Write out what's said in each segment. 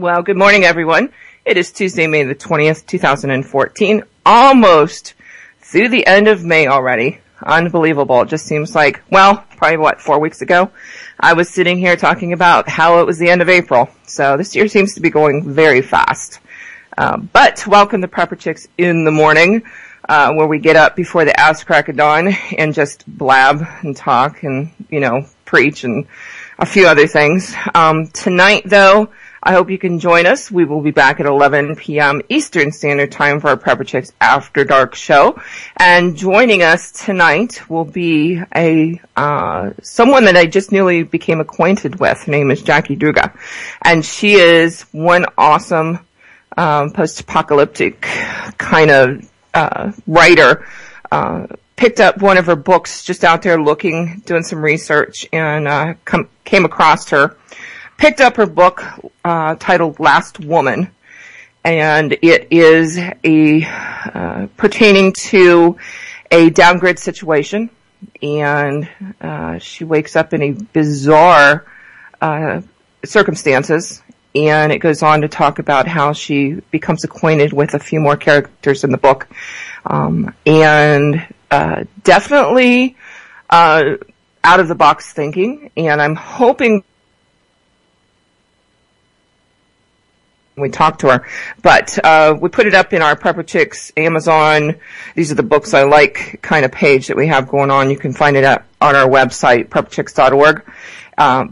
Well, good morning, everyone. It is Tuesday, May the 20th, 2014. Almost through the end of May already. Unbelievable. It just seems like, well, probably 4 weeks ago, I was sitting here talking about how it was the end of April. So this year seems to be going very fast. But welcome to Prepper Chicks in the morning, where we get up before the ass crack of dawn and just blab and talk and, preach and a few other things. Tonight, though, I hope you can join us. We will be back at 11 p.m. Eastern Standard Time for our Prepper Chicks After Dark show. And joining us tonight will be someone that I just newly became acquainted with. Her name is Jackie Druga. And she is one awesome post-apocalyptic kind of writer. Picked up one of her books just out there looking, doing some research, and came across her. Picked up her book titled Last Woman, and it is pertaining to a downgrid situation, and she wakes up in a bizarre circumstances, and it goes on to talk about how she becomes acquainted with a few more characters in the book, and definitely out of the box thinking, and I'm hoping we talked to her, but we put it up in our Prepper Chicks Amazon These Are the Books I Like kind of page that we have going on. You can find it on our website, prepperchicks.org.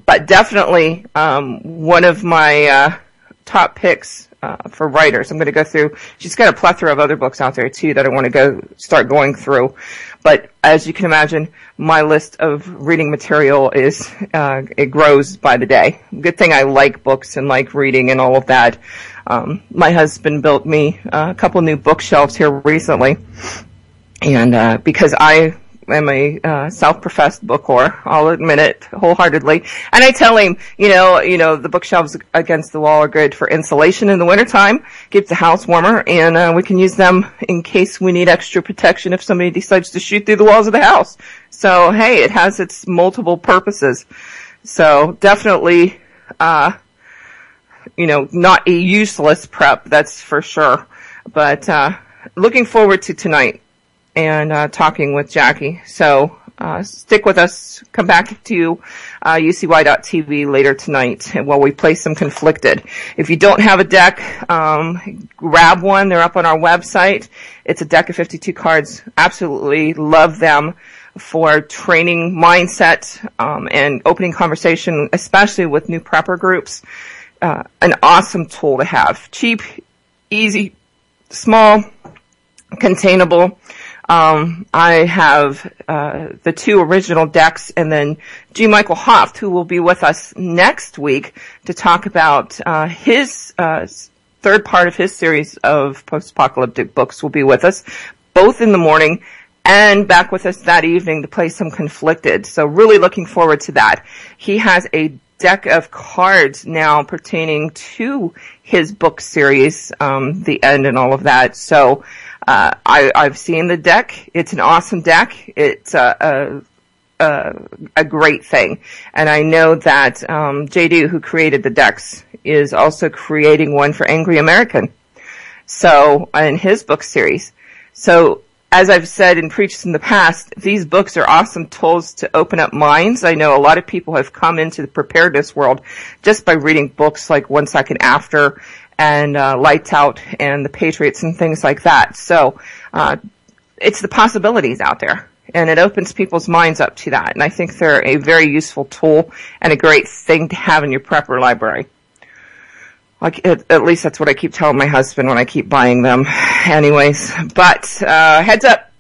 But definitely one of my top picks for writers. I'm going to go through. She's got a plethora of other books out there too that I want to start going through. But as you can imagine, my list of reading material it grows by the day. Good thing I like books and like reading and all of that. My husband built me a couple new bookshelves here recently, and because I am a self-professed book whore, I'll admit it wholeheartedly. And I tell him, the bookshelves against the wall are good for insulation in the wintertime, keeps the house warmer, and we can use them in case we need extra protection if somebody decides to shoot through the walls of the house. So, hey, it has its multiple purposes. So, definitely, not a useless prep, that's for sure. But, looking forward to tonight and talking with Jackie. So stick with us. Come back to UCY.TV later tonight while we play some Conflicted. If you don't have a deck, grab one. They're up on our website. It's a deck of 52 cards. Absolutely love them for training mindset and opening conversation, especially with new prepper groups. An awesome tool to have. Cheap, easy, small, containable. I have the two original decks, and then G. Michael Hoft, who will be with us next week to talk about his third part of his series of post-apocalyptic books, will be with us, both in the morning and back with us that evening to play some Conflicted. So really looking forward to that. He has a deck of cards now pertaining to his book series, The End and all of that. So I've seen the deck. It's an awesome deck. It's a great thing. And I know that JD, who created the decks, is also creating one for Angry American. So, in his book series. So, as I've said and preached in the past, these books are awesome tools to open up minds. I know a lot of people have come into the preparedness world just by reading books like 1 Second After and Lights Out and The Patriots and things like that. So it's the possibilities out there, and it opens people's minds up to that. And I think they're a very useful tool and a great thing to have in your prepper library. At least that's what I keep telling my husband when I keep buying them. Anyways, but heads up,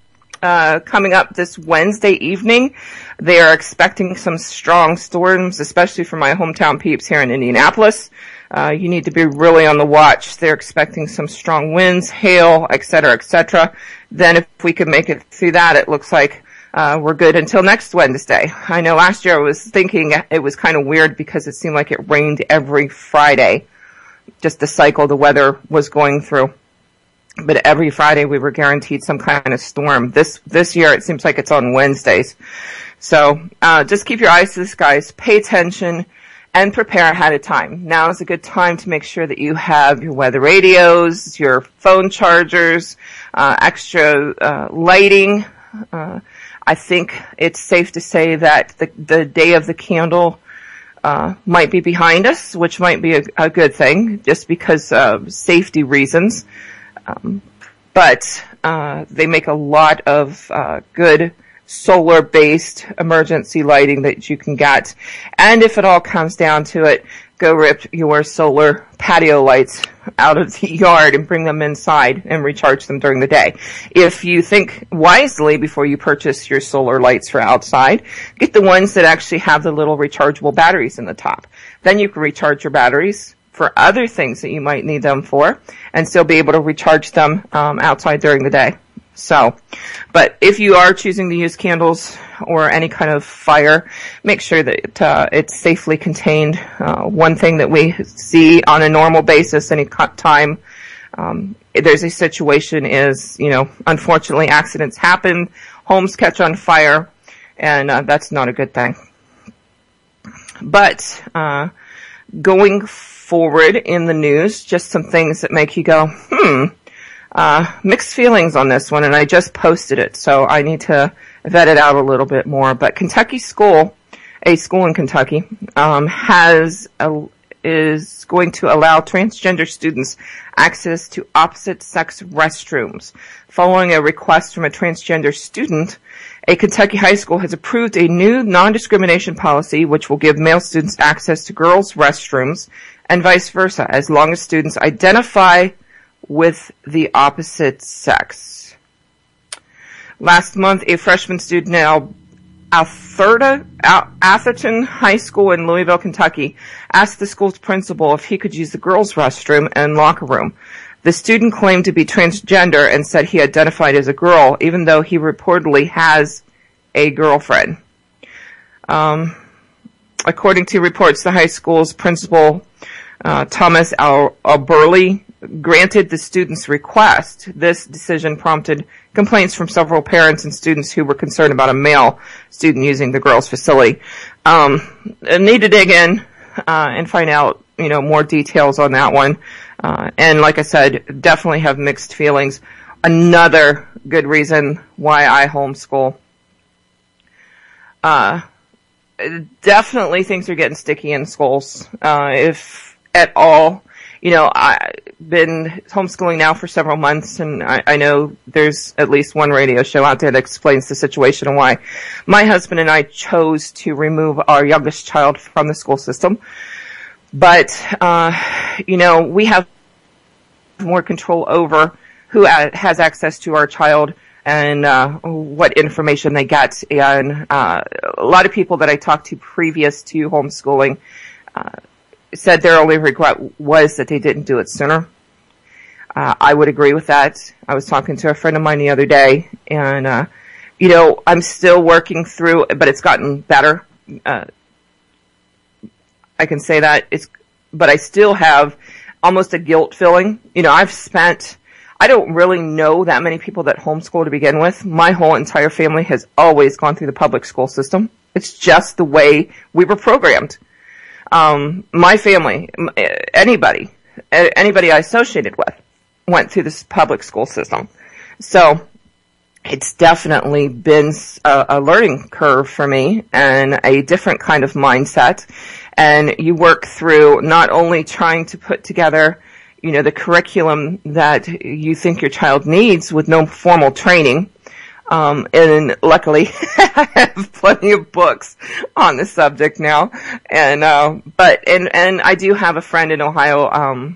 coming up this Wednesday evening, they are expecting some strong storms, especially for my hometown peeps here in Indianapolis. You need to be really on the watch. They're expecting some strong winds, hail, et cetera, et cetera. Then if we can make it through that, it looks like we're good until next Wednesday. I know last year I was thinking it was kind of weird because it seemed like it rained every Friday. Just the cycle the weather was going through. But every Friday we were guaranteed some kind of storm. This year it seems like it's on Wednesdays. So just keep your eyes to the skies, pay attention, and prepare ahead of time. Now is a good time to make sure that you have your weather radios, your phone chargers, extra lighting. I think it's safe to say that the day of the candle might be behind us, which might be a good thing, just because of safety reasons. But they make a lot of good solar-based emergency lighting that you can get. And if it all comes down to it, go rip your solar patio lights out of the yard and bring them inside and recharge them during the day. If you think wisely before you purchase your solar lights for outside, get the ones that actually have the little rechargeable batteries in the top. Then you can recharge your batteries for other things that you might need them for and still be able to recharge them outside during the day. So, but if you are choosing to use candles or any kind of fire, make sure that it's safely contained. One thing that we see on a normal basis any time there's a situation is, unfortunately accidents happen, homes catch on fire, and that's not a good thing. But going forward in the news, just some things that make you go, mixed feelings on this one, and I just posted it, so I need to vet it out a little bit more. But Kentucky School, a school in Kentucky, is going to allow transgender students access to opposite-sex restrooms. Following a request from a transgender student, a Kentucky high school has approved a new non-discrimination policy which will give male students access to girls' restrooms and vice versa, as long as students identify with the opposite sex. Last month, a freshman student at Atherton High School in Louisville, Kentucky, asked the school's principal if he could use the girls' restroom and locker room. The student claimed to be transgender and said he identified as a girl, even though he reportedly has a girlfriend. According to reports, the high school's principal, Thomas Alberly, granted the student's request. This decision prompted complaints from several parents and students who were concerned about a male student using the girls' facility. I need to dig in and find out, more details on that one. And like I said, definitely have mixed feelings. Another good reason why I homeschool. Definitely things are getting sticky in schools, if at all. I've been homeschooling now for several months, and I know there's at least one radio show out there that explains the situation and why my husband and I chose to remove our youngest child from the school system. But, we have more control over who has access to our child and what information they get. And a lot of people that I talked to previous to homeschooling said their only regret was that they didn't do it sooner. I would agree with that. I was talking to a friend of mine the other day, and I'm still working through, but it's gotten better. I can say that but I still have almost a guilt feeling. I don't really know that many people that homeschool to begin with. My whole entire family has always gone through the public school system. It's just the way we were programmed. My family, anybody I associated with went through this public school system. So it's definitely been a learning curve for me and a different kind of mindset. And you work through not only trying to put together, the curriculum that you think your child needs with no formal training. And luckily I have plenty of books on the subject now. And I do have a friend in Ohio,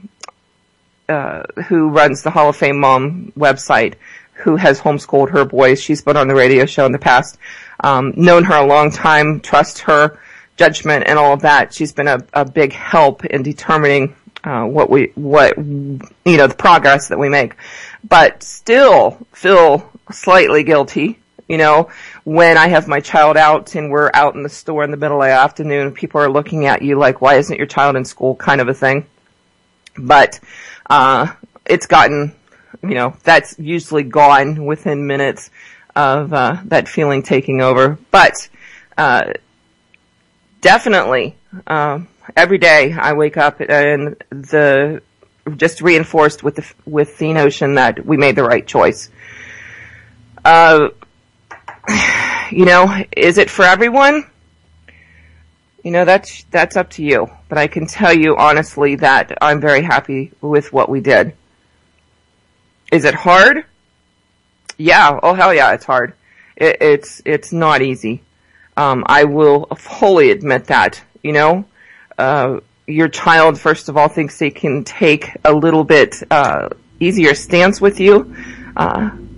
who runs the Hall of Fame Mom website, who has homeschooled her boys. She's been on the radio show in the past. Known her a long time, trust her judgment and all of that. She's been a big help in determining the progress that we make, but still feel slightly guilty, when I have my child out and we're out in the store in the middle of the afternoon, people are looking at you like, why isn't your child in school, kind of a thing. But, it's gotten, that's usually gone within minutes of, that feeling taking over. But, definitely, every day I wake up and just reinforced with the notion that we made the right choice. Is it for everyone? That's up to you. But I can tell you honestly that I'm very happy with what we did. Is it hard? Yeah. Oh, hell yeah, it's hard. It's not easy. I will fully admit that, your child, first of all, thinks they can take a little bit, easier stance with you.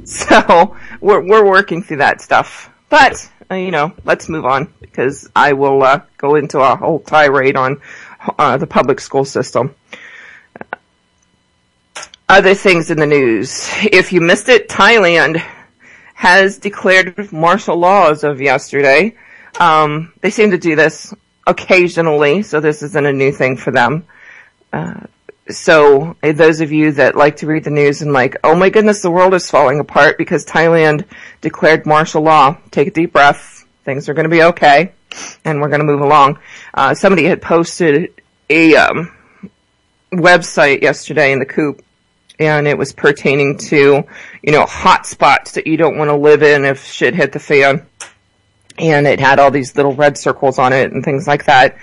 So we're working through that stuff. But, let's move on because I will, go into a whole tirade on, the public school system. Other things in the news. If you missed it, Thailand has declared martial law as of yesterday. They seem to do this occasionally, so this isn't a new thing for them. So those of you that like to read the news and like, oh my goodness, the world is falling apart because Thailand declared martial law, take a deep breath. Things are going to be okay, and we're going to move along. Somebody had posted a website yesterday in the Coop, and it was pertaining to, hot spots that you don't want to live in if shit hit the fan. And it had all these little red circles on it and things like that.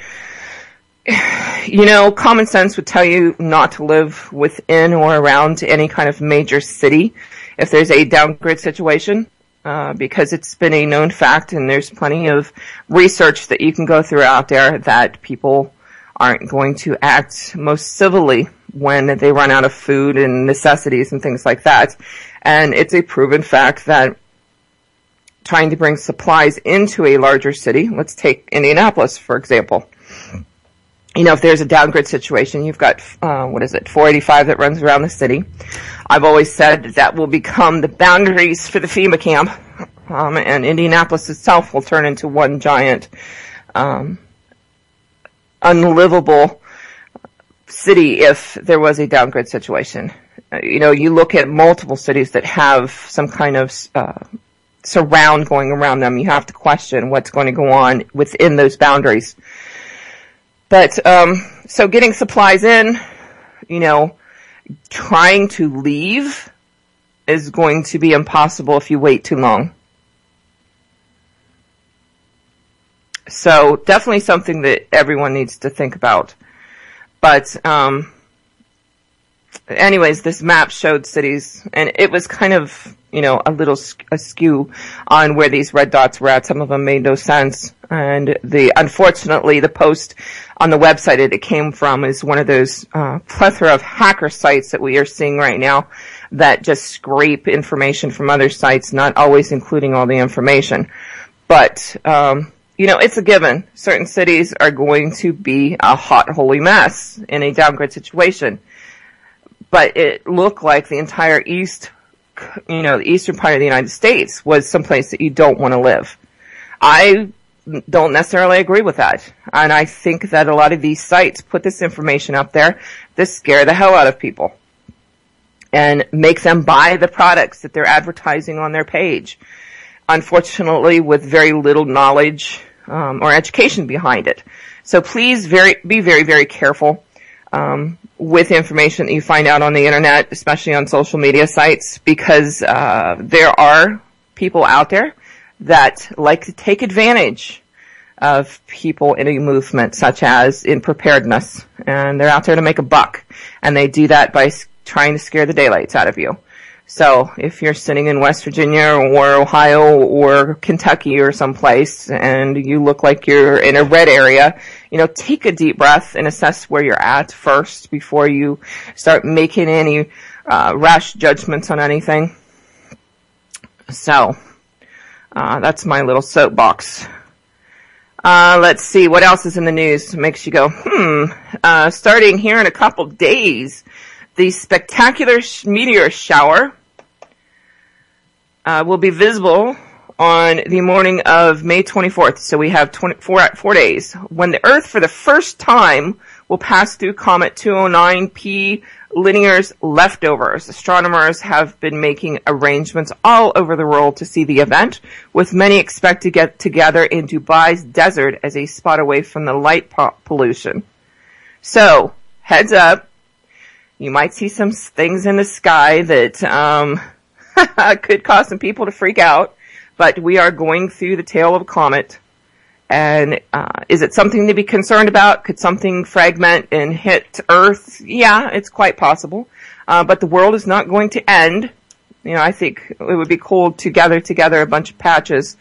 Common sense would tell you not to live within or around any kind of major city if there's a downgrade situation, because it's been a known fact and there's plenty of research that you can go through out there that people aren't going to act most civilly when they run out of food and necessities and things like that. And it's a proven fact that trying to bring supplies into a larger city, let's take Indianapolis, for example. If there's a downgrade situation, you've got, 485 that runs around the city. I've always said that will become the boundaries for the FEMA camp, and Indianapolis itself will turn into one giant, unlivable city if there was a downgrade situation. You look at multiple cities that have some kind of, surround going around them. You have to question what's going to go on within those boundaries. But, so getting supplies in, trying to leave is going to be impossible if you wait too long. So definitely something that everyone needs to think about. But, anyways, this map showed cities, and it was kind of, a little askew on where these red dots were at. Some of them made no sense. And unfortunately, the post on the website it came from is one of those, plethora of hacker sites that we are seeing right now that just scrape information from other sites, not always including all the information. But, it's a given. Certain cities are going to be a hot, holy mess in a downgrade situation. But it looked like the entire the eastern part of the United States was someplace that you don't want to live. I don't necessarily agree with that. And I think that a lot of these sites put this information up there to scare the hell out of people and make them buy the products that they're advertising on their page. Unfortunately, with very little knowledge or education behind it. So please be very, very careful with information that you find out on the internet, especially on social media sites, because there are people out there that like to take advantage of people in a movement, such as in preparedness, and they're out there to make a buck, and they do that by trying to scare the daylights out of you. So if you're sitting in West Virginia or Ohio or Kentucky or someplace and you look like you're in a red area, take a deep breath and assess where you're at first before you start making any rash judgments on anything. So that's my little soapbox. Let's see what else is in the news. It makes you go, starting here in a couple days, the spectacular meteor shower will be visible on the morning of May 24th. So we have 4 days when the Earth for the first time will pass through comet 209P Linear's leftovers. Astronomers have been making arrangements all over the world to see the event, with many expect to get together in Dubai's desert as a spot away from the light pollution. So, heads up, you might see some things in the sky that could cause some people to freak out, but we are going through the tail of a comet. And is it something to be concerned about? Could something fragment and hit Earth? Yeah, it's quite possible. But the world is not going to end. You know, I think it would be cool to gather together a bunch of patches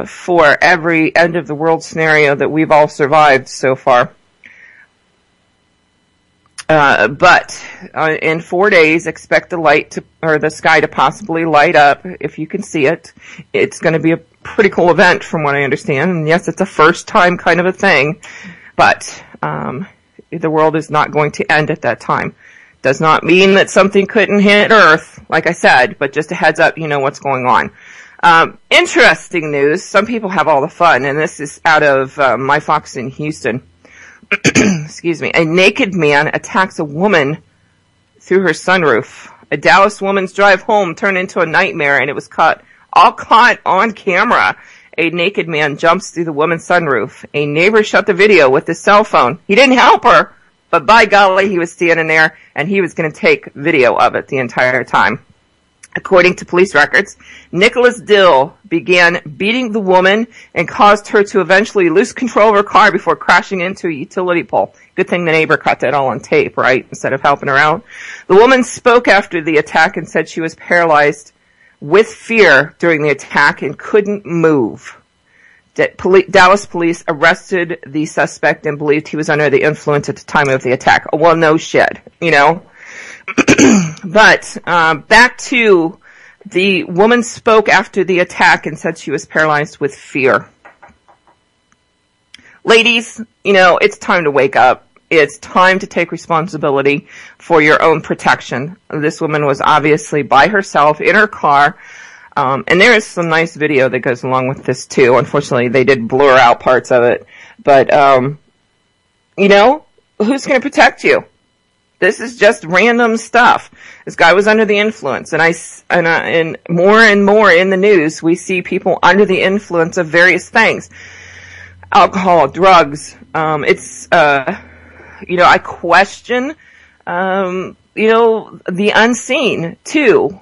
for every end of the world scenario that we've all survived so far. But in 4 days, expect the sky to possibly light up if you can see it. It's going to be a pretty cool event from what I understand. And yes, it's a first time kind of a thing, but the world is not going to end at that time. Does not mean that something couldn't hit Earth, like I said, but just a heads up, you know what's going on. Interesting news. Some people have all the fun, and this is out of my Fox in Houston. Excuse me. A naked man attacks a woman through her sunroof. A Dallas woman's drive home turned into a nightmare, and it was caught on camera. A naked man jumps through the woman's sunroof. A neighbor shot the video with his cell phone. He didn't help her, but by golly, he was standing there, and he was going to take video of it the entire time. According to police records, Nicholas Dill began beating the woman and caused her to eventually lose control of her car before crashing into a utility pole. Good thing the neighbor caught that all on tape, right, instead of helping her out. The woman spoke after the attack and said she was paralyzed with fear during the attack and couldn't move. Dallas police arrested the suspect and believed he was under the influence at the time of the attack. Well, no shit, you know. But back to the woman spoke after the attack and said she was paralyzed with fear. Ladies, you know, it's time to wake up. It's time to take responsibility for your own protection. This woman was obviously by herself in her car. And there is some nice video that goes along with this too. Unfortunately, they did blur out parts of it. But, you know, who's going to protect you? This is just random stuff. This guy was under the influence, and more and more in the news, we see people under the influence of various things. Alcohol, drugs. You know, I question, you know, the unseen too.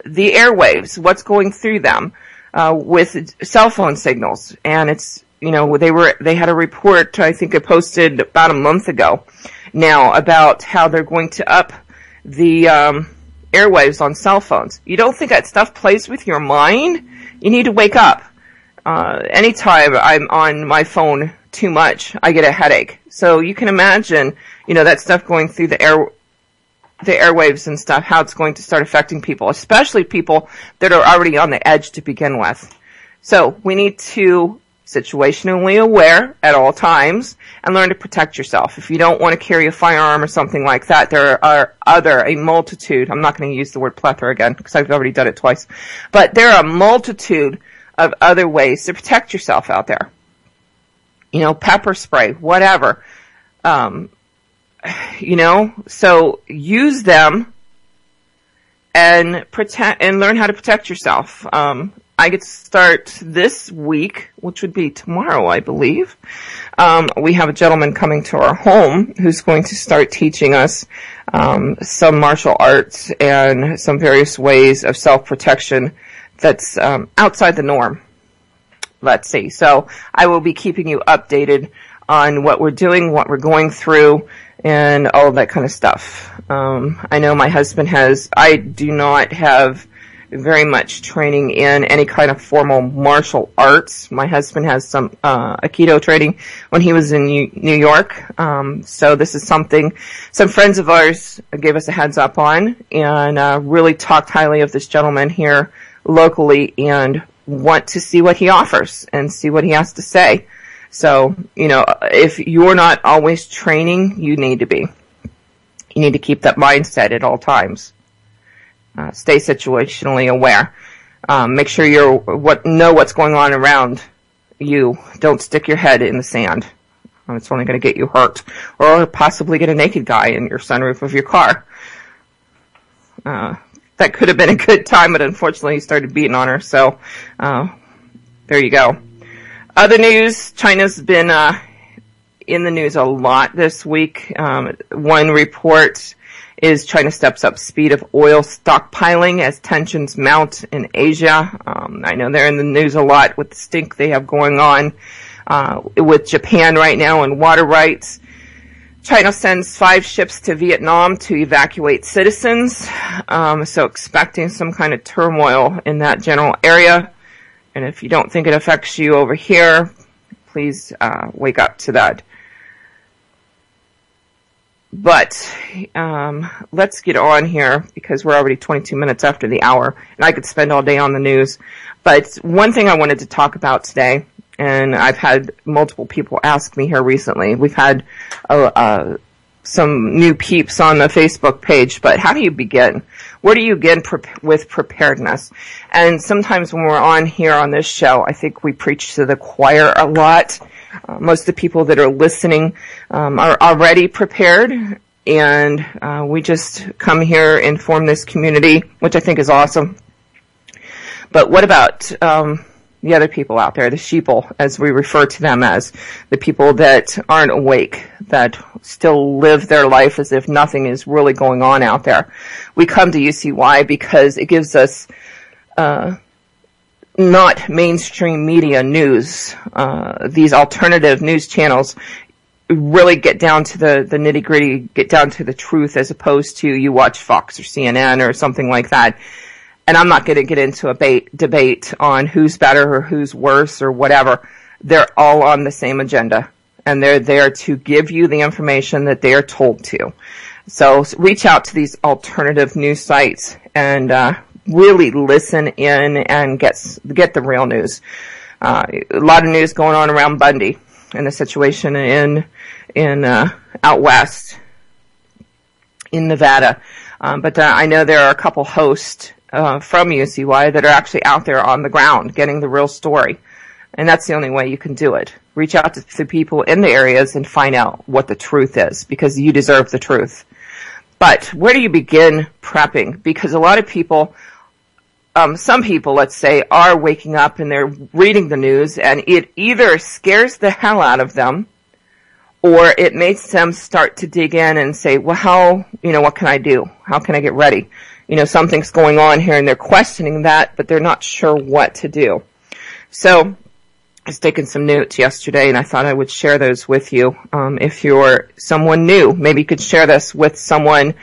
The airwaves, what's going through them, with cell phone signals. And it's, you know, they had a report, I think I posted about a month ago now, about how they're going to up the, airwaves on cell phones. You don't think that stuff plays with your mind? You need to wake up. Anytime I'm on my phone too much, I get a headache. So you can imagine, you know, that stuff going through the airwaves and stuff, how it's going to start affecting people, especially people that are already on the edge to begin with. So we need to situationally aware at all times and learn to protect yourself. If you don't want to carry a firearm or something like that, there are a multitude, I'm not going to use the word plethora again because I've already done it twice, but there are a multitude of other ways to protect yourself out there. You know, pepper spray, whatever. You know, so use them and learn how to protect yourself. I get to start this week, which would be tomorrow, I believe. We have a gentleman coming to our home who's going to start teaching us some martial arts and some various ways of self-protection that's outside the norm. Let's see. So I will be keeping you updated on what we're doing, what we're going through, and all of that kind of stuff. I know my husband I do not have very much training in any kind of formal martial arts. My husband has some Aikido training when he was in New York. So this is something some friends of ours gave us a heads up on, and really talked highly of this gentleman here locally and want to see what he offers and see what he has to say. So, you know, if you're not always training, you need to be. You need to keep that mindset at all times. Stay situationally aware. Make sure know what's going on around you. Don't stick your head in the sand. It's only going to get you hurt. Or possibly get a naked guy in your sunroof of your car. That could have been a good time, but unfortunately he started beating on her, so there you go. Other news, China's been in the news a lot this week. One report is China steps up speed of oil stockpiling as tensions mount in Asia. I know they're in the news a lot with the stink they have going on with Japan right now and water rights. China sends 5 ships to Vietnam to evacuate citizens, so expecting some kind of turmoil in that general area. And if you don't think it affects you over here, please wake up to that. But let's get on here because we're already 22 minutes after the hour, and I could spend all day on the news. But one thing I wanted to talk about today, and I've had multiple people ask me here recently. We've had some new peeps on the Facebook page, but how do you begin? Where do you begin with preparedness? And sometimes when we're on here on this show, I think we preach to the choir a lot. Most of the people that are listening are already prepared, and we just come here, inform this community, which I think is awesome. But what about the other people out there, the sheeple, as we refer to them as, the people that aren't awake, that still live their life as if nothing is really going on out there? We come to UCY because it gives us not mainstream media news. These alternative news channels really get down to the nitty-gritty, get down to the truth, as opposed to you watch Fox or CNN or something like that. And I'm not going to get into a debate on who's better or who's worse or whatever. They're all on the same agenda, and they're there to give you the information that they are told to. So reach out to these alternative news sites and really listen in and get the real news. A lot of news going on around Bundy and the situation in out west in Nevada. But I know there are a couple hosts from UCY that are actually out there on the ground getting the real story. And that's the only way you can do it. Reach out to the people in the areas and find out what the truth is, because you deserve the truth. But where do you begin prepping? Because a lot of people, some people, let's say, are waking up and they're reading the news, and it either scares the hell out of them, or it makes them start to dig in and say, well, what can I do? How can I get ready? Something's going on here, and they're questioning that, but they're not sure what to do. So I was taking some notes yesterday, and I thought I would share those with you. If you're someone new, maybe you could share this with someone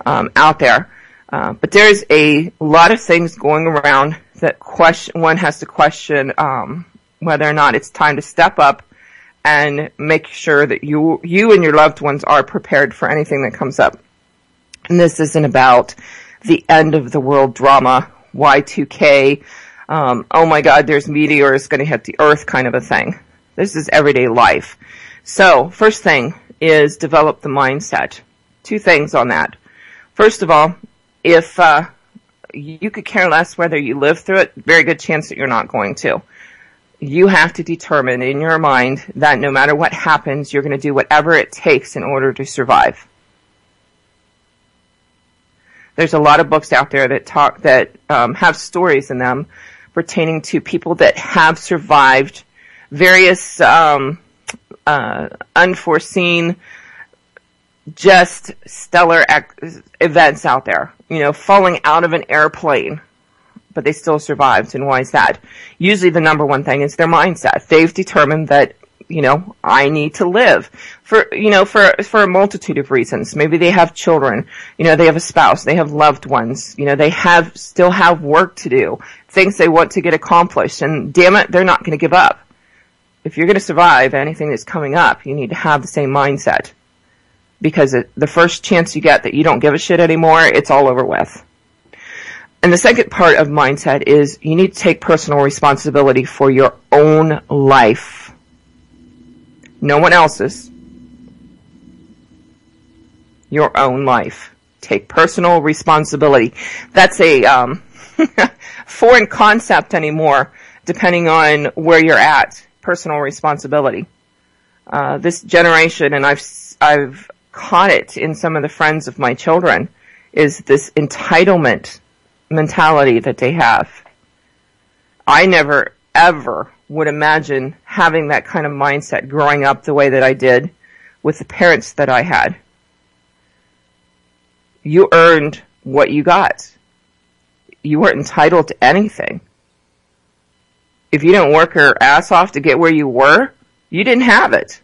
out there. But there's a lot of things going around that one has to question whether or not it's time to step up and make sure that you and your loved ones are prepared for anything that comes up. And this isn't about the end of the world drama, Y2K, oh my God, there's meteors going to hit the earth kind of a thing. This is everyday life. So, first thing is develop the mindset. 2 things on that. First of all, if you could care less whether you live through it, very good chance that you're not going to. You have to determine in your mind that no matter what happens, you're going to do whatever it takes in order to survive. There's a lot of books out there that have stories in them pertaining to people that have survived various unforeseen, just stellar events out there. Falling out of an airplane, but they still survived. And why is that? Usually the number one thing is their mindset. They've determined that, I need to live for a multitude of reasons. Maybe they have children, they have a spouse, they have loved ones, they still have work to do, things they want to get accomplished, and damn it, they're not going to give up. If you're going to survive anything that's coming up, you need to have the same mindset, because the first chance you get that you don't give a shit anymore, it's all over with. And the second part of mindset is you need to take personal responsibility for your own life. No one else's. Your own life. Take personal responsibility. That's a foreign concept anymore, depending on where you're at. Personal responsibility. This generation, and I've caught it in some of the friends of my children, is this entitlement mentality that they have. I never, ever would imagine having that kind of mindset growing up the way that I did with the parents that I had. You earned what you got. You weren't entitled to anything. If you didn't work your ass off to get where you were, you didn't have it.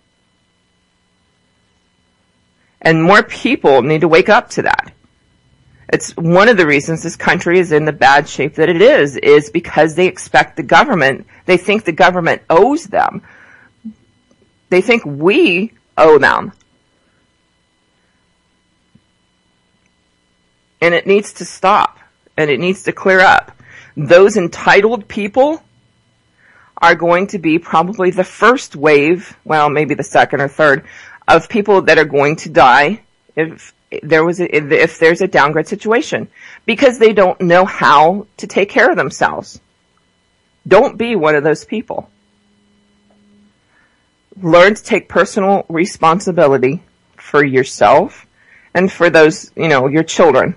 And more people need to wake up to that. It's one of the reasons this country is in the bad shape that it is because they expect the government, they think the government owes them. They think we owe them. And it needs to stop. And it needs to clear up. Those entitled people are going to be probably the first wave, well, maybe the second or third, of people that are going to die if there's a downgrade situation, because they don't know how to take care of themselves. Don't be one of those people. Learn to take personal responsibility for yourself and for those, your children.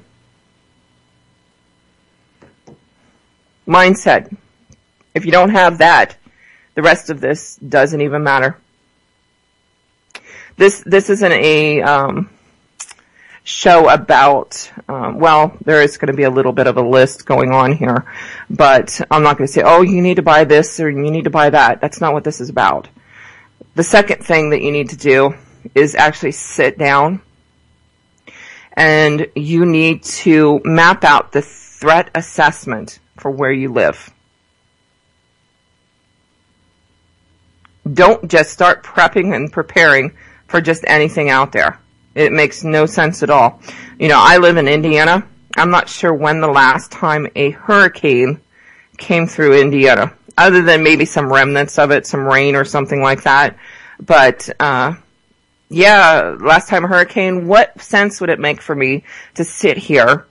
Mindset. If you don't have that, the rest of this doesn't even matter. This isn't a show about, there is going to be a little bit of a list going on here, but I'm not going to say, oh, you need to buy this or you need to buy that. That's not what this is about. The second thing that you need to do is actually sit down and you need to map out the threat assessment for where you live. Don't just start prepping and preparing for just anything out there. It makes no sense at all. I live in Indiana. I'm not sure when the last time a hurricane came through Indiana, other than maybe some remnants of it, some rain or something like that. But, last time a hurricane, what sense would it make for me to sit here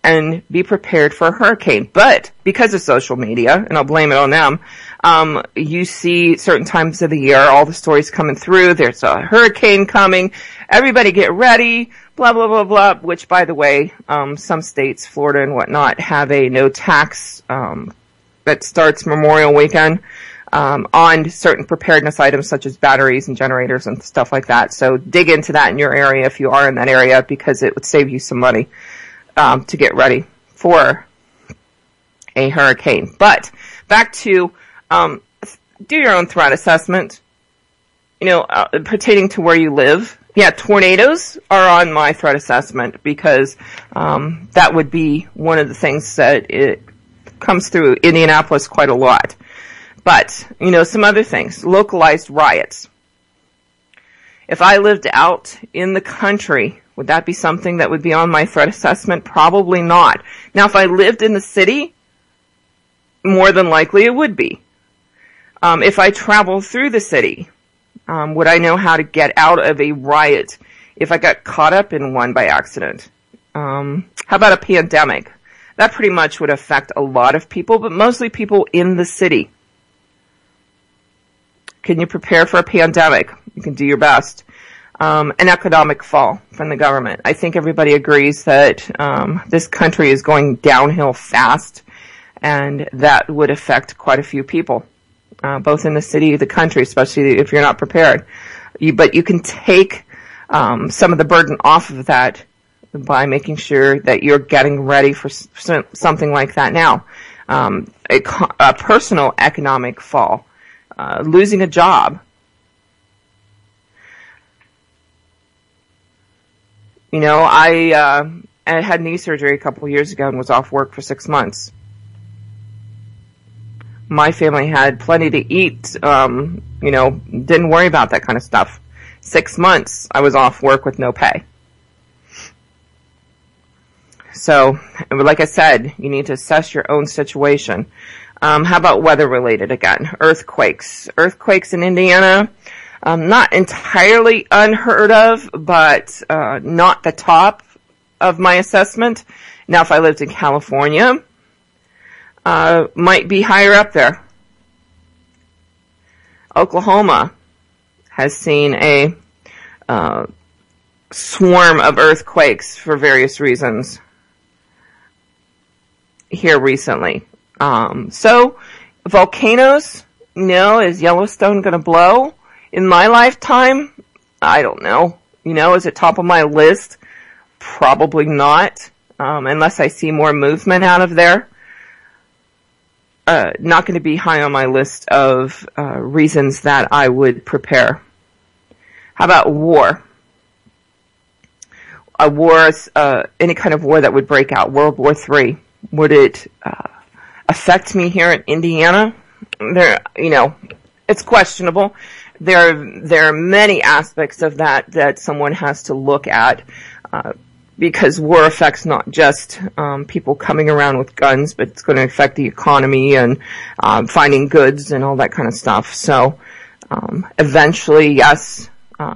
and be prepared for a hurricane? But because of social media, and I'll blame it on them, you see certain times of the year, all the stories coming through, there's a hurricane coming, everybody get ready, blah, blah, blah, blah, which, by the way, some states, Florida and whatnot, have a no tax, that starts Memorial Weekend, on certain preparedness items such as batteries and generators and stuff like that. So dig into that in your area if you are in that area, because it would save you some money, to get ready for a hurricane. But back to, do your own threat assessment, pertaining to where you live. Yeah, tornadoes are on my threat assessment because, that would be one of the things that it comes through Indianapolis quite a lot. But, some other things, localized riots. If I lived out in the country, would that be something that would be on my threat assessment? Probably not. Now, if I lived in the city, more than likely it would be. If I traveled through the city, would I know how to get out of a riot if I got caught up in one by accident? How about a pandemic? That pretty much would affect a lot of people, but mostly people in the city. Can you prepare for a pandemic? You can do your best. An economic fall from the government. I think everybody agrees that this country is going downhill fast, and that would affect quite a few people, both in the city, the country, especially if you're not prepared. But you can take some of the burden off of that by making sure that you're getting ready for something like that now. A personal economic fall, losing a job. I had knee surgery a couple of years ago and was off work for 6 months. My family had plenty to eat, didn't worry about that kind of stuff. 6 months I was off work with no pay. So, like I said, you need to assess your own situation. How about weather related again? Earthquakes. Earthquakes in Indiana, not entirely unheard of, but not the top of my assessment. Now, if I lived in California, might be higher up there. Oklahoma has seen a swarm of earthquakes for various reasons here recently. So Volcanoes? No. Is Yellowstone going to blow in my lifetime? I don't know. Is it top of my list? Probably not, unless I see more movement out of there. Not going to be high on my list of reasons that I would prepare. How about war? A war, any kind of war that would break out, World War III. Would it affect me here in Indiana? It's questionable. There are many aspects of that someone has to look at, because war affects not just people coming around with guns, but it's going to affect the economy and finding goods and all that kind of stuff. So eventually, yes,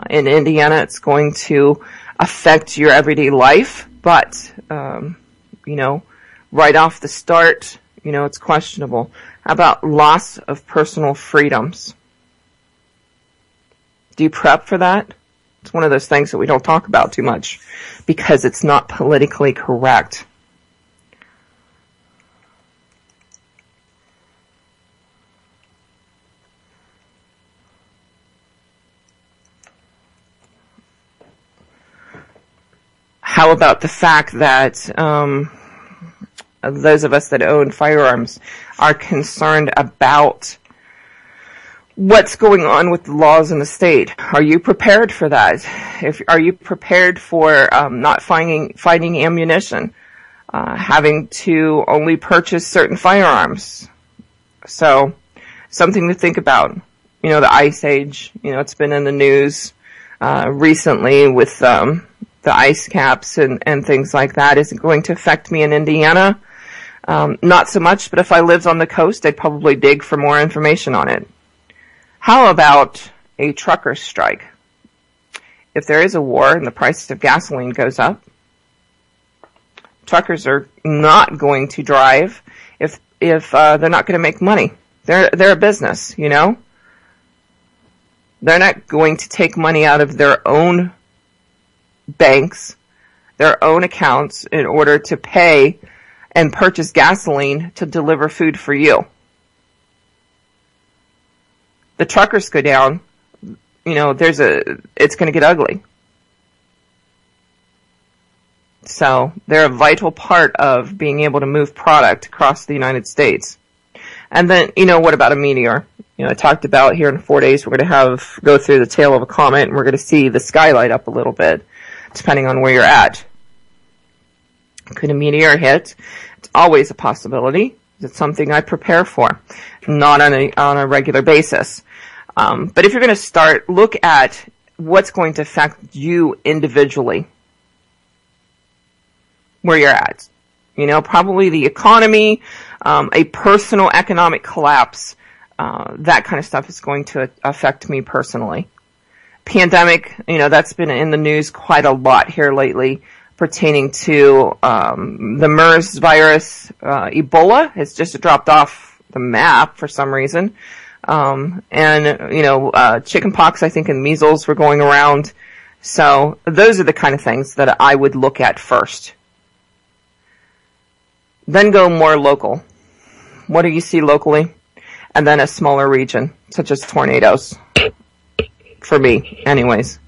in Indiana, it's going to affect your everyday life, but right off the start, it's questionable. How about loss of personal freedoms? Do you prep for that? It's one of those things that we don't talk about too much because it's not politically correct. How about the fact that those of us that own firearms are concerned about what's going on with the laws in the state? Are you prepared for that? Are you prepared for not finding ammunition, having to only purchase certain firearms? So, something to think about. The Ice Age. It's been in the news recently with the ice caps and things like that. Is it going to affect me in Indiana? Not so much, but if I lived on the coast, I'd probably dig for more information on it. How about a trucker strike? If there is a war and the price of gasoline goes up, truckers are not going to drive if they're not going to make money. They're a business, They're not going to take money out of their own banks, their own accounts, in order to pay and purchase gasoline to deliver food for you. The truckers go down, it's going to get ugly. So they're a vital part of being able to move product across the United States. And then, what about a meteor? I talked about here in 4 days we're going to go through the tail of a comet, and we're going to see the sky light up a little bit, depending on where you're at. Could a meteor hit? It's always a possibility. It's something I prepare for, not on a regular basis. But if you're going to look at what's going to affect you individually, where you're at. Probably the economy, a personal economic collapse, that kind of stuff is going to affect me personally. Pandemic, that's been in the news quite a lot here lately, pertaining to the MERS virus. Ebola has just dropped off the map for some reason. Chickenpox, I think, and measles were going around. So those are the kind of things that I would look at first. Then go more local. What do you see locally? And then a smaller region, such as tornadoes. For me, anyways.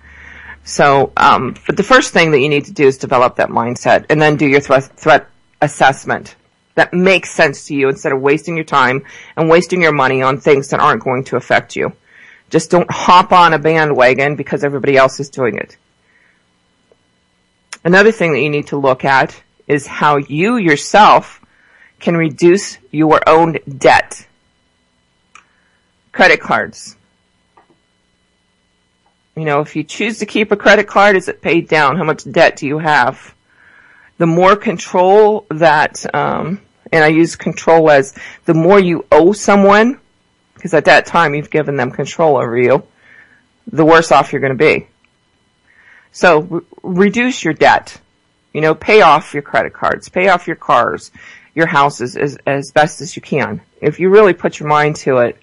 So, but the first thing that you need to do is develop that mindset, and then do your threat assessment that makes sense to you, instead of wasting your time and wasting your money on things that aren't going to affect you. Just don't hop on a bandwagon because everybody else is doing it. Another thing that you need to look at is how you yourself can reduce your own debt. Credit cards. If you choose to keep a credit card, is it paid down? How much debt do you have? The more control that, and I use control as the more you owe someone, because at that time you've given them control over you, the worse off you're going to be. So reduce your debt. Pay off your credit cards, pay off your cars, your houses as best as you can. If you really put your mind to it,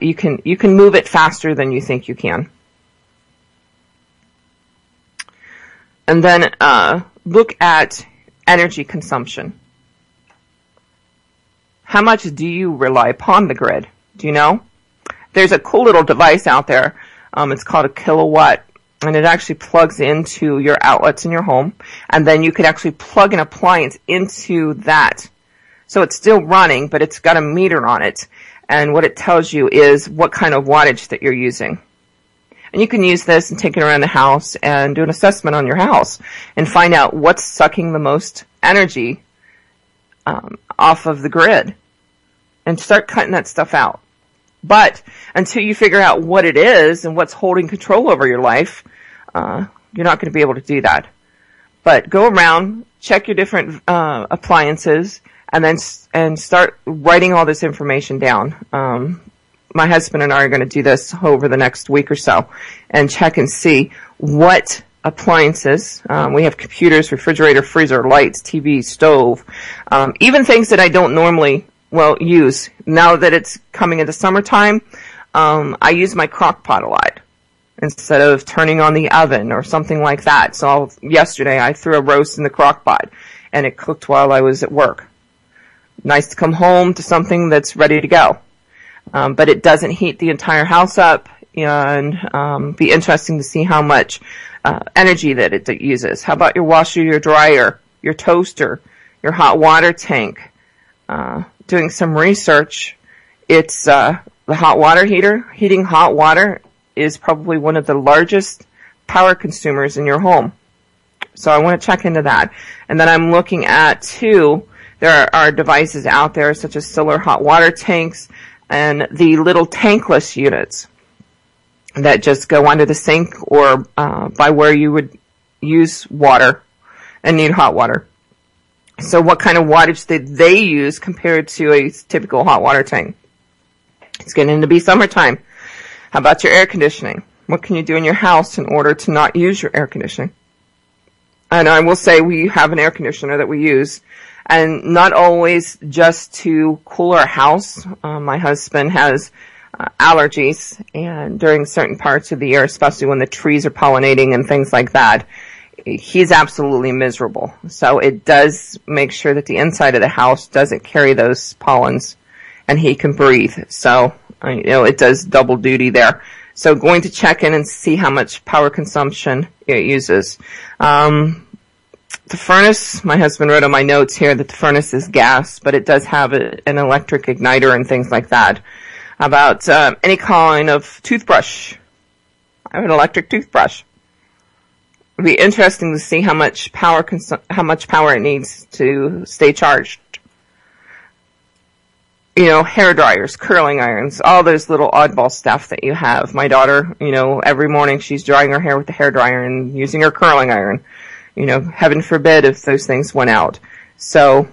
you can move it faster than you think you can. And then look at energy consumption. How much do you rely upon the grid? Do you know? There's a cool little device out there. It's called a kilowatt, and it actually plugs into your outlets in your home, and then you could actually plug an appliance into that. So it's still running, but it's got a meter on it, and what it tells you is what kind of wattage that you're using. And you can use this and take it around the house and do an assessment on your house and find out what's sucking the most energy off of the grid, and start cutting that stuff out. But until you figure out what it is and what's holding control over your life, you're not going to be able to do that. But go around, check your different appliances, and then start writing all this information down. My husband and I are going to do this over the next week or so and check and see what appliances. We have computers, refrigerator, freezer, lights, TV, stove, even things that I don't normally use. Now that it's coming into summertime, I use my crock pot a lot instead of turning on the oven or something like that. So yesterday I threw a roast in the crock pot and it cooked while I was at work. Nice to come home to something that's ready to go. But it doesn't heat the entire house up, and be interesting to see how much energy that it uses. How about your washer, your dryer, your toaster, your hot water tank? Doing some research, it's the hot water heater. Heating hot water is probably one of the largest power consumers in your home. So I want to check into that. And then I'm looking at, too, there are devices out there such as solar hot water tanks and the little tankless units that just go under the sink or by where you would use water and need hot water. So what kind of wattage did they use compared to a typical hot water tank? It's getting to be summertime. How about your air conditioning? What can you do in your house in order to not use your air conditioning? And I will say we have an air conditioner that we use, and not always just to cool our house. My husband has allergies, and during certain parts of the year, especially when the trees are pollinating and things like that, he's absolutely miserable. So it does make sure that the inside of the house doesn't carry those pollens and he can breathe. So, it does double duty there. So going to check in and see how much power consumption it uses. The furnace, my husband wrote on my notes here that the furnace is gas, but it does have an electric igniter and things like that. How about any kind of toothbrush? I have an electric toothbrush. It'd be interesting to see how much power it needs to stay charged. Hair dryers, curling irons, all those little oddball stuff that you have. My daughter, every morning she's drying her hair with the hair dryer and using her curling iron. Heaven forbid if those things went out. So,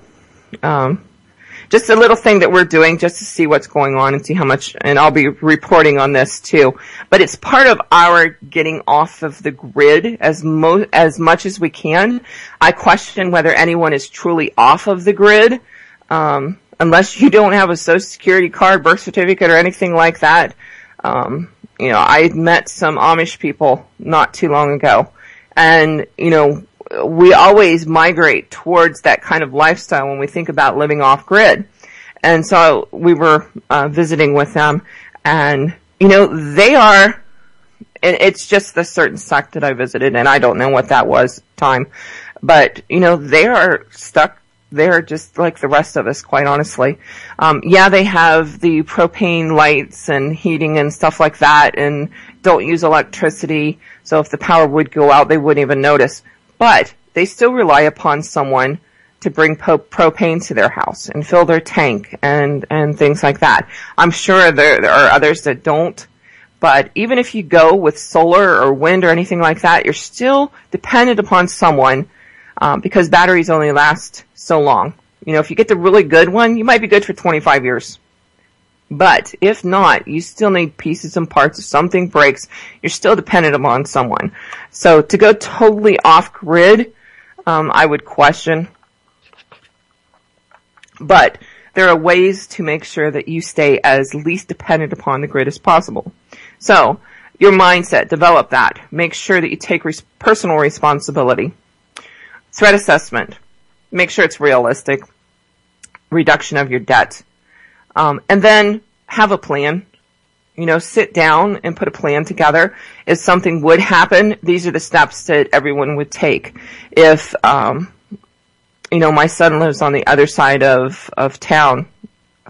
just a little thing that we're doing just to see what's going on and see how much, and I'll be reporting on this too. But it's part of our getting off of the grid as much as we can. I question whether anyone is truly off of the grid, unless you don't have a Social Security card, birth certificate, or anything like that. I met some Amish people not too long ago, and, we always migrate towards that kind of lifestyle when we think about living off grid. And so we were visiting with them, and they are, and it's just the certain sect that I visited, and I don't know what that was at the time, but they are stuck. They're just like the rest of us, quite honestly. They have the propane lights and heating and stuff like that, and don't use electricity, so if the power would go out, they wouldn't even notice. But they still rely upon someone to bring propane to their house and fill their tank and things like that. I'm sure there are others that don't, but even if you go with solar or wind or anything like that, you're still dependent upon someone, because batteries only last so long. If you get the really good one, you might be good for 25 years. But if not, you still need pieces and parts. If something breaks, you're still dependent upon someone. So to go totally off grid, I would question. But there are ways to make sure that you stay as least dependent upon the grid as possible. So your mindset, develop that. Make sure that you take personal responsibility. Threat assessment. Make sure it's realistic. reduction of your debt. And then have a plan. Sit down and put a plan together. If something would happen, these are the steps that everyone would take. If, my son lives on the other side of town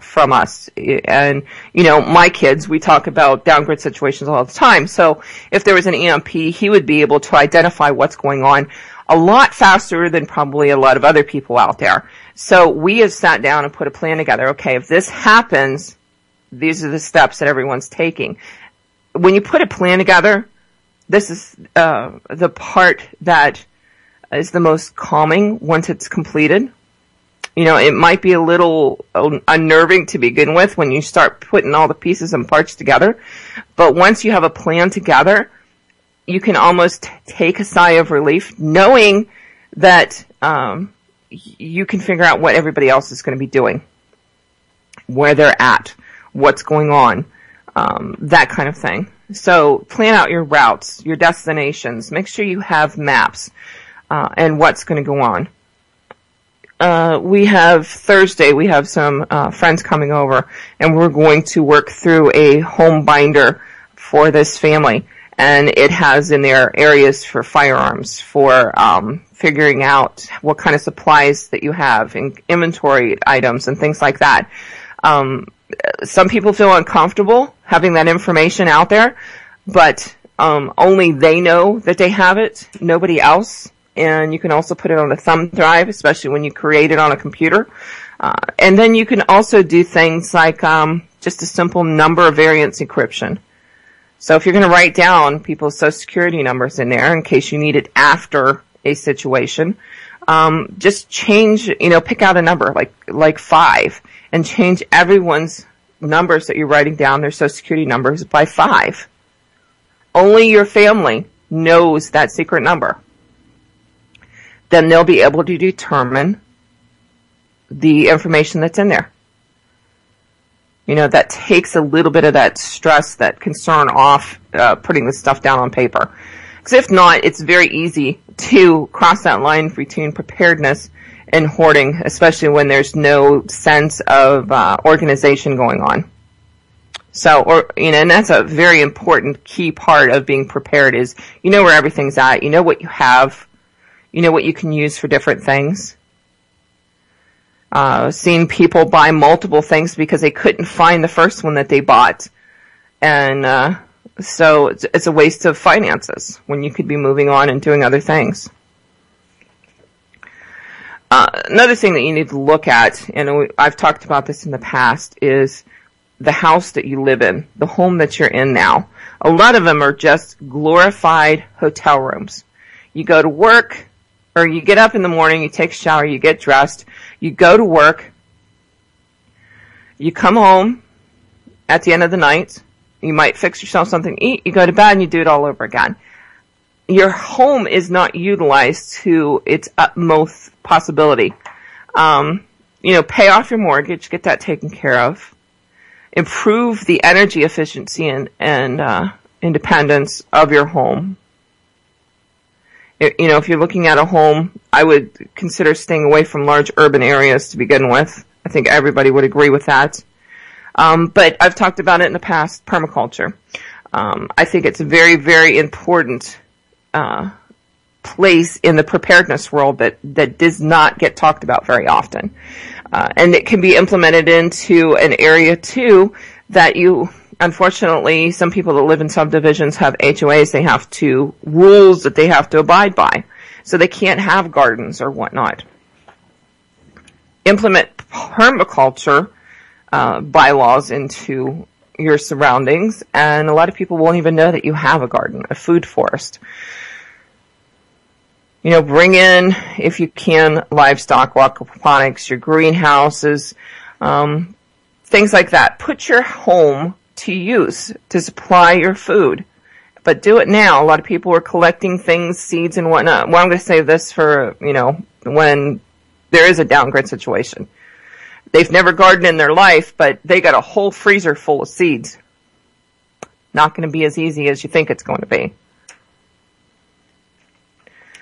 from us. And, my kids, we talk about downgrade situations all the time. So if there was an EMP, he would be able to identify what's going on a lot faster than probably a lot of other people out there. So we have sat down and put a plan together. Okay, if this happens, these are the steps that everyone's taking. When you put a plan together, this is the part that is the most calming once it's completed. It might be a little unnerving to begin with when you start putting all the pieces and parts together. But once you have a plan together, you can almost take a sigh of relief knowing that you can figure out what everybody else is going to be doing, where they're at, what's going on, that kind of thing. So plan out your routes, your destinations. Make sure you have maps and what's going to go on. Thursday, we have some friends coming over, and we're going to work through a home binder for this family. And it has in there areas for firearms, for figuring out what kind of supplies that you have, and inventory items and things like that. Some people feel uncomfortable having that information out there, but only they know that they have it, nobody else. And you can also put it on a thumb drive, especially when you create it on a computer. And then you can also do things like just a simple number variance encryption. So if you're going to write down people's social security numbers in there in case you need it after a situation, just change, pick out a number like 5 and change everyone's numbers that you're writing down, their social security numbers, by 5. Only your family knows that secret number. Then they'll be able to determine the information that's in there. That takes a little bit of that stress, that concern off putting this stuff down on paper. Because if not, it's very easy to cross that line between preparedness and hoarding, especially when there's no sense of organization going on. So, and that's a very important key part of being prepared is where everything's at, what you have, what you can use for different things. Seen people buy multiple things because they couldn't find the first one that they bought. And so it's a waste of finances when you could be moving on and doing other things. Another thing that you need to look at, and I've talked about this in the past, is the house that you live in, the home that you're in now. A lot of them are just glorified hotel rooms. You go to work, or you get up in the morning, you take a shower, you get dressed, you go to work, you come home at the end of the night, you might fix yourself something to eat, you go to bed, and you do it all over again. Your home is not utilized to its utmost possibility. Pay off your mortgage, get that taken care of. Improve the energy efficiency and independence of your home. If you're looking at a home, I would consider staying away from large urban areas to begin with. I think everybody would agree with that. But I've talked about it in the past, permaculture. I think it's a very, very important place in the preparedness world that does not get talked about very often. And it can be implemented into an area, too, that unfortunately, some people that live in subdivisions have HOAs. They have rules that they have to abide by. So they can't have gardens or whatnot. Implement permaculture bylaws into your surroundings, and a lot of people won't even know that you have a garden, a food forest. Bring in, if you can, livestock, aquaponics, your greenhouses, things like that. Put your home to use to supply your food. But do it now. A lot of people are collecting things, seeds and whatnot. Well, I'm going to save this for, when there is a downgrade situation. They've never gardened in their life, but they got a whole freezer full of seeds. Not going to be as easy as you think it's going to be.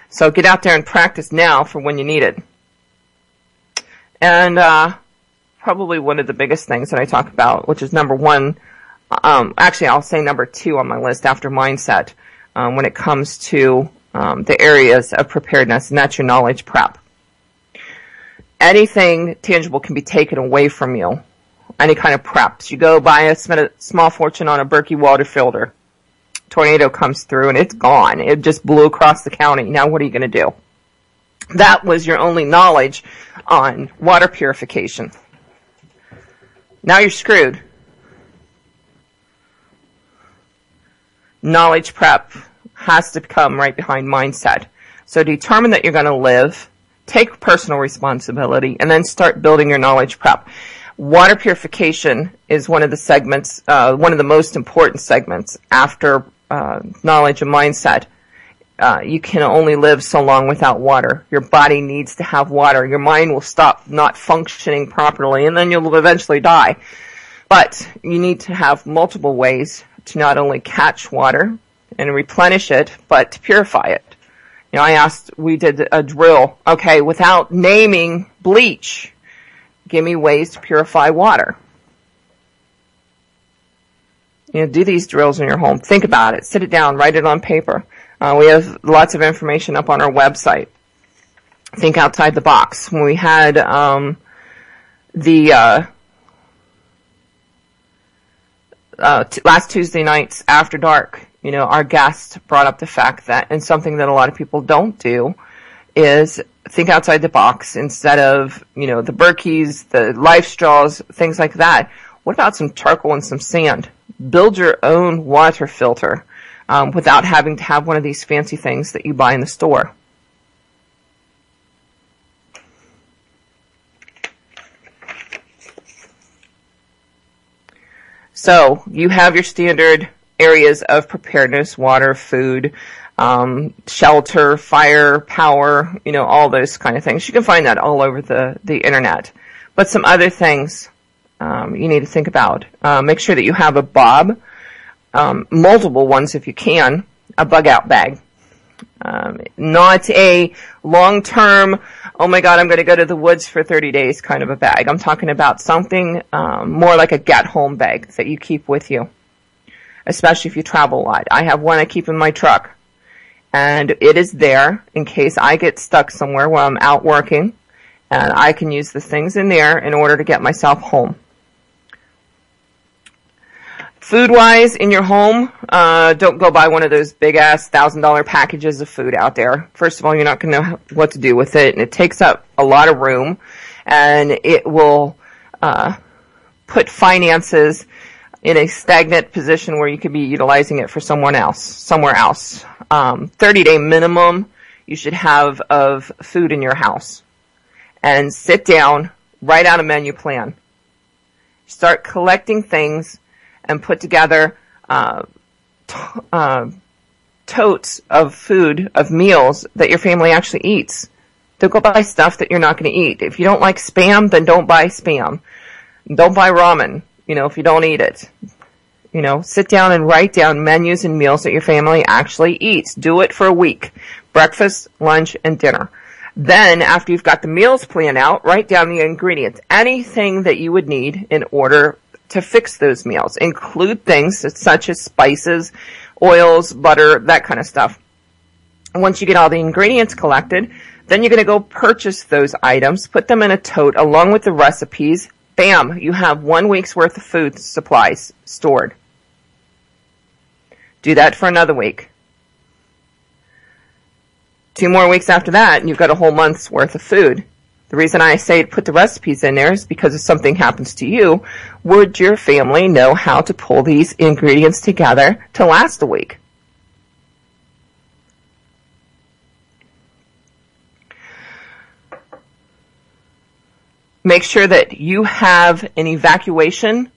So get out there and practice now for when you need it. And probably one of the biggest things that I talk about, which is number one. Actually, I'll say number two on my list after mindset when it comes to the areas of preparedness, and that's your knowledge prep. Anything tangible can be taken away from you. Any kind of preps. You go spend a small fortune on a Berkey water filter. Tornado comes through and it's gone. It just blew across the county. Now what are you going to do? That was your only knowledge on water purification. Now you're screwed. Knowledge prep has to come right behind mindset. So determine that you're going to live, take personal responsibility, and then start building your knowledge prep. Water purification is one of the segments, one of the most important segments after knowledge and mindset. You can only live so long without water. Your body needs to have water. Your mind will stop not functioning properly, and then you'll eventually die. But you need to have multiple ways to not only catch water and replenish it, but to purify it. You know, we did a drill, okay, without naming bleach. Give me ways to purify water. You know, do these drills in your home. Think about it. Sit it down. Write it on paper. We have lots of information up on our website. Think outside the box. When we had last Tuesday nights after dark, you know, our guest brought up the fact that, and something that a lot of people don't do, is think outside the box instead of, you know, the Berkeys, the Life Straws, things like that. What about some charcoal and some sand? Build your own water filter without having to have one of these fancy things that you buy in the store. So you have your standard areas of preparedness: water, food, shelter, fire, power, you know, all those kind of things. You can find that all over the internet. But some other things you need to think about. Make sure that you have a bob, multiple ones if you can, a bug out bag. Not a long-term, oh my God, I'm going to go to the woods for 30 days kind of a bag. I'm talking about something more like a get-home bag that you keep with you, especially if you travel a lot. I have one I keep in my truck, and it is there in case I get stuck somewhere while I'm out working, and I can use the things in there in order to get myself home. Food-wise, in your home, don't go buy one of those big-ass $1,000 packages of food out there. First of all, you're not going to know what to do with it, and it takes up a lot of room, and it will put finances in a stagnant position where you could be utilizing it for somewhere else. 30-day minimum you should have of food in your house. And sit down, write out a menu plan. Start collecting things and put together totes of food, of meals that your family actually eats. Don't go buy stuff that you're not going to eat. If you don't like Spam, then don't buy Spam. Don't buy ramen, you know, if you don't eat it. You know, sit down and write down menus and meals that your family actually eats. Do it for a week. Breakfast, lunch, and dinner. Then, after you've got the meals planned out, write down the ingredients. Anything that you would need in order to fix those meals. Include things such as spices, oils, butter, that kind of stuff. Once you get all the ingredients collected, then you're going to go purchase those items, put them in a tote along with the recipes. Bam! You have 1 week's worth of food supplies stored. Do that for another week. 2 more weeks after that, and you've got a whole month's worth of food. The reason I say put the recipes in there is because if something happens to you, would your family know how to pull these ingredients together to last a week? Make sure that you have an evacuation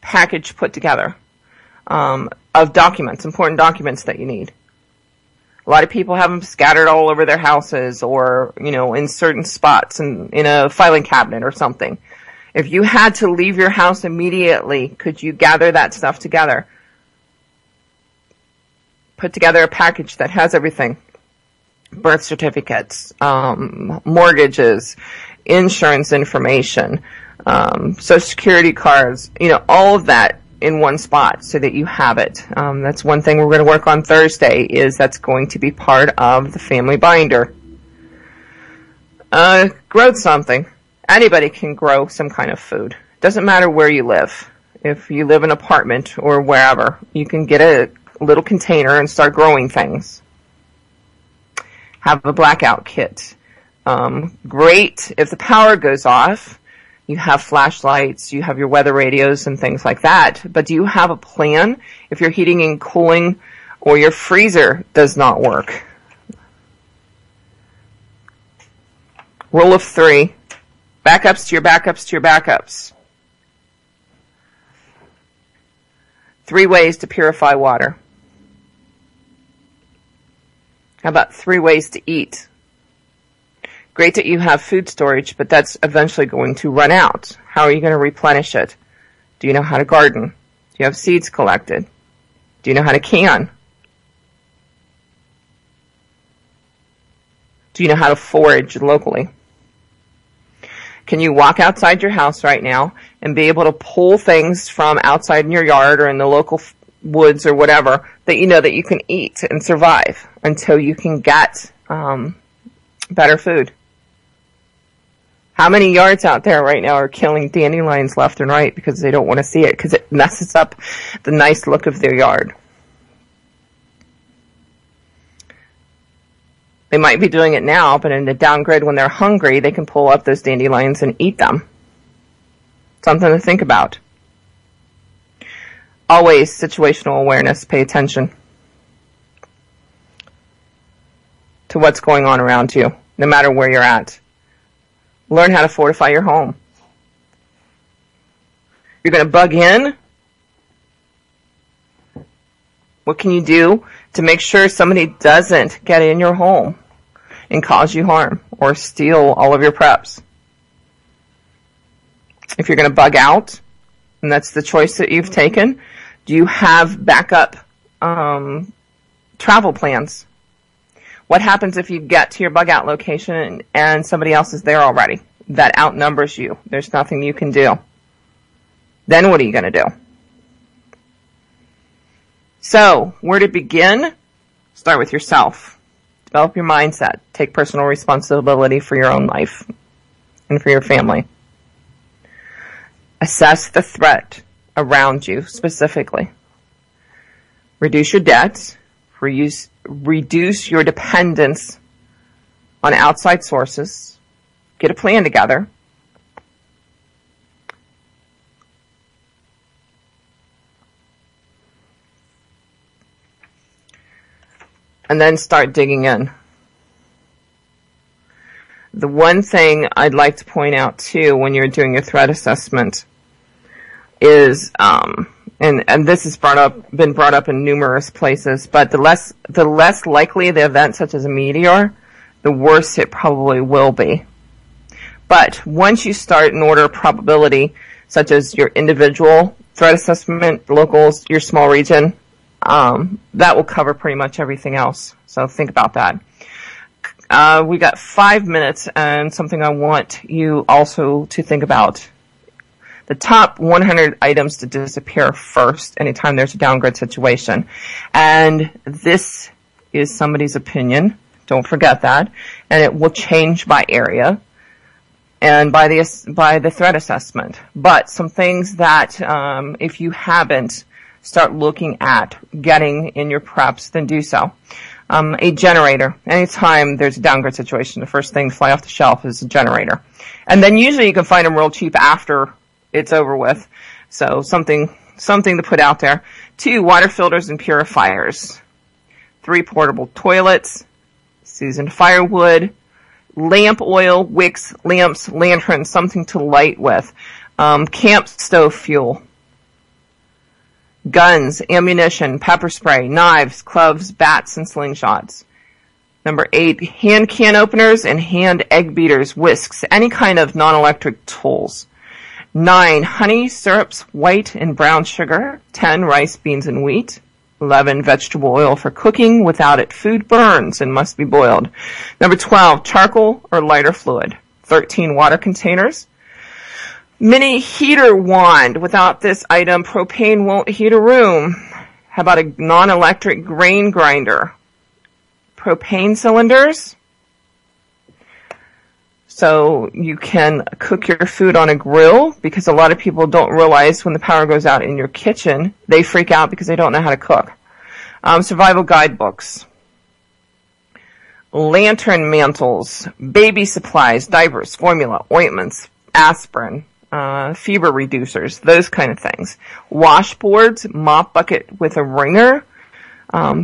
package put together of documents, important documents that you need. A lot of people have them scattered all over their houses or, you know, in certain spots in a filing cabinet or something. If you had to leave your house immediately, could you gather that stuff together? Put together a package that has everything. Birth certificates, mortgages, insurance information, Social Security cards, all of that in one spot so that you have it. That's one thing we're going to work on Thursday, is that's going to be part of the family binder. Grow something. Anybody can grow some kind of food. Doesn't matter where you live. If you live in an apartment or wherever, you can get a little container and start growing things. Have a blackout kit. Great if the power goes off. You have flashlights, you have your weather radios and things like that. But do you have a plan if your heating and cooling or your freezer does not work? Rule of 3. Backups to your backups to your backups. 3 ways to purify water. How about 3 ways to eat? Great that you have food storage, but that's eventually going to run out. How are you going to replenish it? Do you know how to garden? Do you have seeds collected? Do you know how to can? Do you know how to forage locally? Can you walk outside your house right now and be able to pull things from outside in your yard or in the local woods or whatever that you know that you can eat and survive until you can get better food? How many yards out there right now are killing dandelions left and right because they don't want to see it because it messes up the nice look of their yard? They might be doing it now, but in the downgrade when they're hungry, they can pull up those dandelions and eat them. Something to think about. Always situational awareness. Pay attention to what's going on around you, no matter where you're at. Learn how to fortify your home. You're going to bug in. What can you do to make sure somebody doesn't get in your home and cause you harm or steal all of your preps? If you're going to bug out, and that's the choice that you've taken, do you have backup travel plans? What happens if you get to your bug out location and somebody else is there already that outnumbers you? There's nothing you can do. Then what are you going to do? So, where to begin? Start with yourself. Develop your mindset. Take personal responsibility for your own life and for your family. Assess the threat around you specifically. Reduce your debts. Reduce your dependence on outside sources. Get a plan together. And then start digging in. The one thing I'd like to point out too when you're doing your threat assessment is, and this has been brought up in numerous places, but the less likely the event, such as a meteor, the worse it probably will be. But once you start an order of probability, such as your individual threat assessment, locals, your small region, that will cover pretty much everything else. So think about that. We got 5 minutes and something I want you also to think about. The top 100 items to disappear first anytime there's a downgrade situation. And this is somebody's opinion. Don't forget that. And it will change by area and by the threat assessment. But some things that, if you haven't, start looking at getting in your preps, then do so. A generator. Anytime there's a downgrade situation, the first thing to fly off the shelf is a generator. And then usually you can find them real cheap after it's over with. So something to put out there. 2, water filters and purifiers. 3, portable toilets. Seasoned firewood. Lamp oil, wicks, lamps, lanterns, something to light with. Camp stove fuel. Guns, ammunition, pepper spray, knives, clubs, bats, and slingshots. Number 8, hand can openers and hand egg beaters, whisks, any kind of non-electric tools. 9, honey, syrups, white and brown sugar. 10, rice, beans, and wheat. 11, vegetable oil for cooking. Without it, food burns and must be boiled. Number 12, charcoal or lighter fluid. 13 water containers. Mini heater wand. Without this item, propane won't heat a room. How about a non-electric grain grinder? Propane cylinders. So you can cook your food on a grill, because a lot of people don't realize when the power goes out in your kitchen, they freak out because they don't know how to cook. Survival guidebooks. Lantern mantles, baby supplies, diapers, formula, ointments, aspirin, fever reducers, those kind of things. Washboards, mop bucket with a wringer,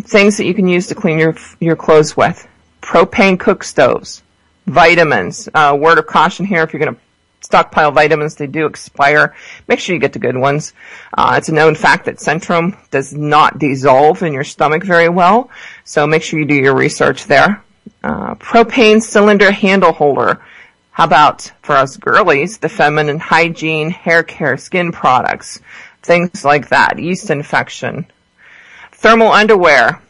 things that you can use to clean your clothes with. Propane cook stoves. Vitamins. Word of caution here, if you're going to stockpile vitamins, they do expire. Make sure you get the good ones. It's a known fact that Centrum does not dissolve in your stomach very well, so make sure you do your research there. Propane cylinder handle holder. How about, for us girlies, the feminine hygiene, hair care, skin products, things like that, yeast infection. Thermal underwear.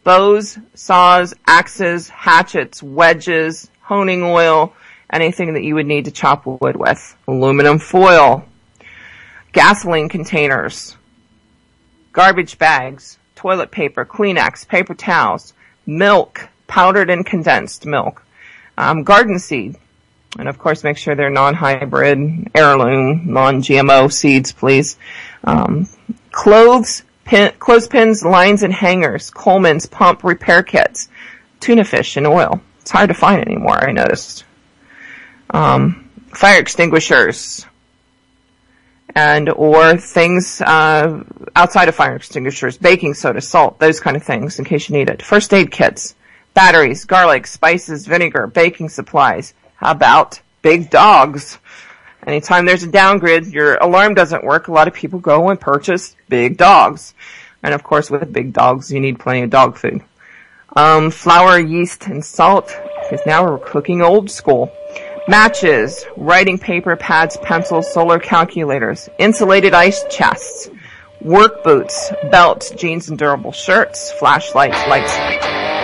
Bows, saws, axes, hatchets, wedges, honing oil, anything that you would need to chop wood with. Aluminum foil, gasoline containers, garbage bags, toilet paper, Kleenex, paper towels, milk, powdered and condensed milk, garden seed, and of course make sure they're non-hybrid, heirloom, non-GMO seeds, please. Clothespins, lines and hangers, Coleman's pump repair kits, tuna fish and oil. It's hard to find anymore, I noticed. Fire extinguishers, and or things outside of fire extinguishers, baking soda, salt, those kind of things in case you need it. First aid kits, batteries, garlic, spices, vinegar, baking supplies. How about big dogs? Anytime there's a downgrid, your alarm doesn't work, a lot of people go and purchase big dogs. And of course, with big dogs, you need plenty of dog food. Flour, yeast, and salt, because now we're cooking old school. Matches, writing paper, pads, pencils, solar calculators, insulated ice chests, work boots, belts, jeans and durable shirts, flashlights, lights.